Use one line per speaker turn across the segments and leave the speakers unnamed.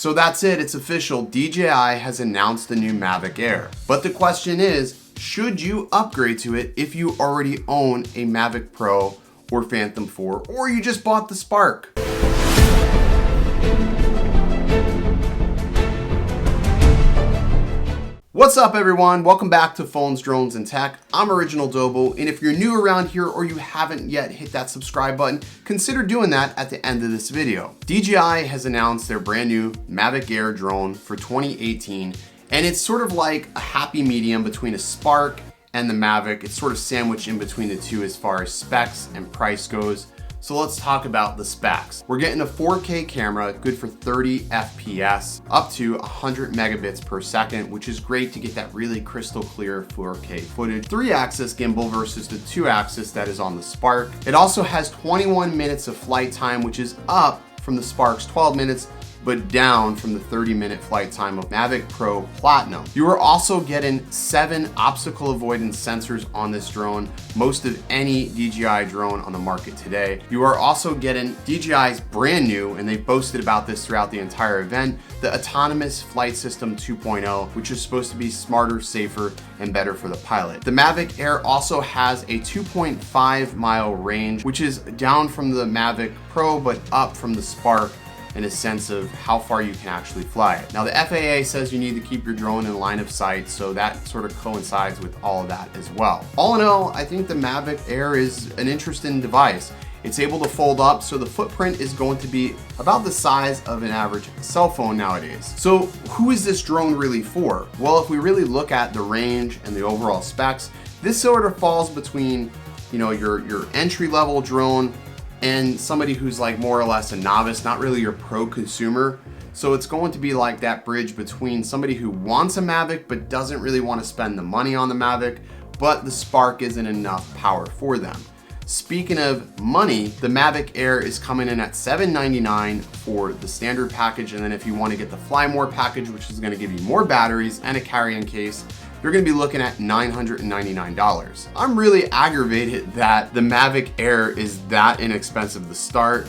So that's it, it's official. DJI has announced the new Mavic Air. But the question is, should you upgrade to it if you already own a Mavic Pro or Phantom 4, or you just bought the Spark? What's up everyone? Welcome back to Phones, Drones, and Tech. I'm Original Dobo, and if you're new around here or you haven't yet hit that subscribe button, consider doing that at the end of this video. DJI has announced their brand new Mavic Air drone for 2018, and it's sort of like a happy medium between a Spark and the Mavic. It's sort of sandwiched in between the two as far as specs and price goes. So let's talk about the specs. We're getting a 4K camera, good for 30 FPS, up to 100 megabits per second, which is great to get that really crystal clear 4K footage. 3-axis gimbal versus the 2-axis that is on the Spark. It also has 21 minutes of flight time, which is up from the Spark's 12 minutes, but down from the 30-minute flight time of Mavic Pro Platinum. You are also getting 7 obstacle avoidance sensors on this drone, most of any DJI drone on the market today. You are also getting DJI's brand new, and they boasted about this throughout the entire event, the Autonomous Flight System 2.0, which is supposed to be smarter, safer, and better for the pilot. The Mavic Air also has a 2.5 mile range, which is down from the Mavic Pro, but up from the Spark in a sense of how far you can actually fly it. Now the FAA says you need to keep your drone in line of sight, so that sort of coincides with all of that as well. All in all, I think the Mavic Air is an interesting device. It's able to fold up, so the footprint is going to be about the size of an average cell phone nowadays. So who is this drone really for? Well, if we really look at the range and the overall specs, this sort of falls between, you know, your entry-level drone and somebody who's like more or less a novice, not really your pro consumer. So it's going to be like that bridge between somebody who wants a Mavic but doesn't really want to spend the money on the Mavic, but the Spark isn't enough power for them. Speaking of money, the Mavic Air is coming in at $799 for the standard package, and then if you want to get the Fly More package, which is going to give you more batteries and a carry-in case, you're going to be looking at $999. I'm really aggravated that the Mavic Air is that inexpensive to start.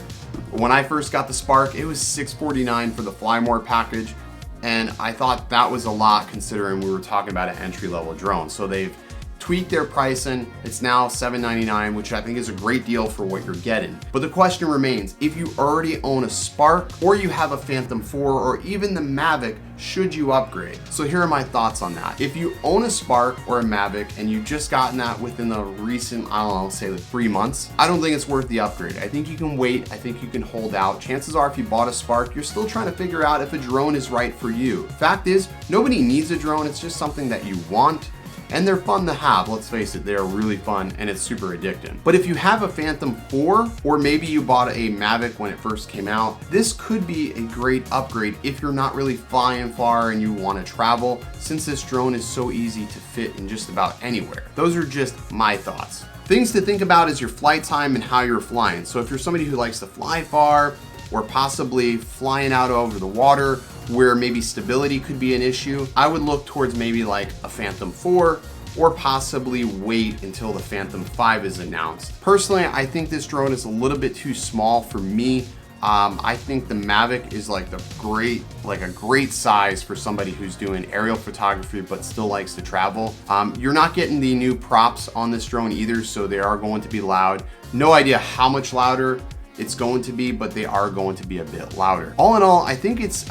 When I first got the Spark, it was $649 for the Fly More package, and I thought that was a lot considering we were talking about an entry-level drone. So they've tweaked their pricing. It's now $799, which I think is a great deal for what you're getting. But the question remains, if you already own a Spark or you have a Phantom 4 or even the Mavic, should you upgrade? So here are my thoughts on that. If you own a Spark or a Mavic and you've just gotten that within the recent, I don't know, say like 3 months, I don't think it's worth the upgrade. I think you can wait. I think you can hold out. Chances are if you bought a Spark, you're still trying to figure out if a drone is right for you. Fact is, nobody needs a drone. It's just something that you want. And they're fun to have, let's face it, they are really fun and it's super addicting. But if you have a Phantom 4, or maybe you bought a Mavic when it first came out, this could be a great upgrade if you're not really flying far and you want to travel, since this drone is so easy to fit in just about anywhere. Those are just my thoughts. Things to think about is your flight time and how you're flying. So if you're somebody who likes to fly far, or possibly flying out over the water where maybe stability could be an issue, I would look towards maybe like a Phantom 4 or possibly wait until the Phantom 5 is announced. Personally, I think this drone is a little bit too small for me. I think the Mavic is like a great size for somebody who's doing aerial photography but still likes to travel. You're not getting the new props on this drone either, so they are going to be loud. No idea how much louder it's going to be, but they are going to be a bit louder. All in all, I think it's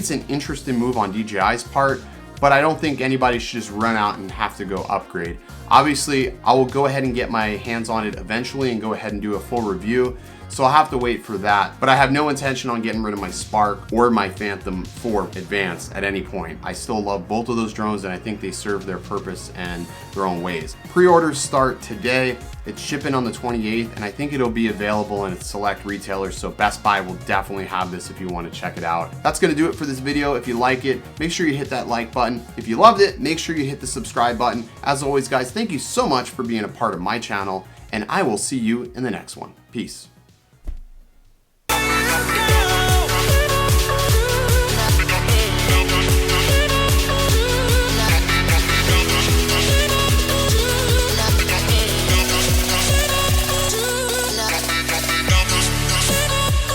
an interesting move on DJI's part, but I don't think anybody should just run out and have to go upgrade. Obviously, I will go ahead and get my hands on it eventually and go ahead and do a full review. So I'll have to wait for that, but I have no intention on getting rid of my Spark or my Phantom 4 Advanced at any point. I still love both of those drones and I think they serve their purpose and their own ways. Pre-orders start today. It's shipping on the 28th and I think it'll be available in select retailers, so Best Buy will definitely have this if you want to check it out. That's going to do it for this video. If you like it, make sure you hit that like button. If you loved it, make sure you hit the subscribe button. As always, guys, thank you so much for being a part of my channel, and I will see you in the next one. Peace.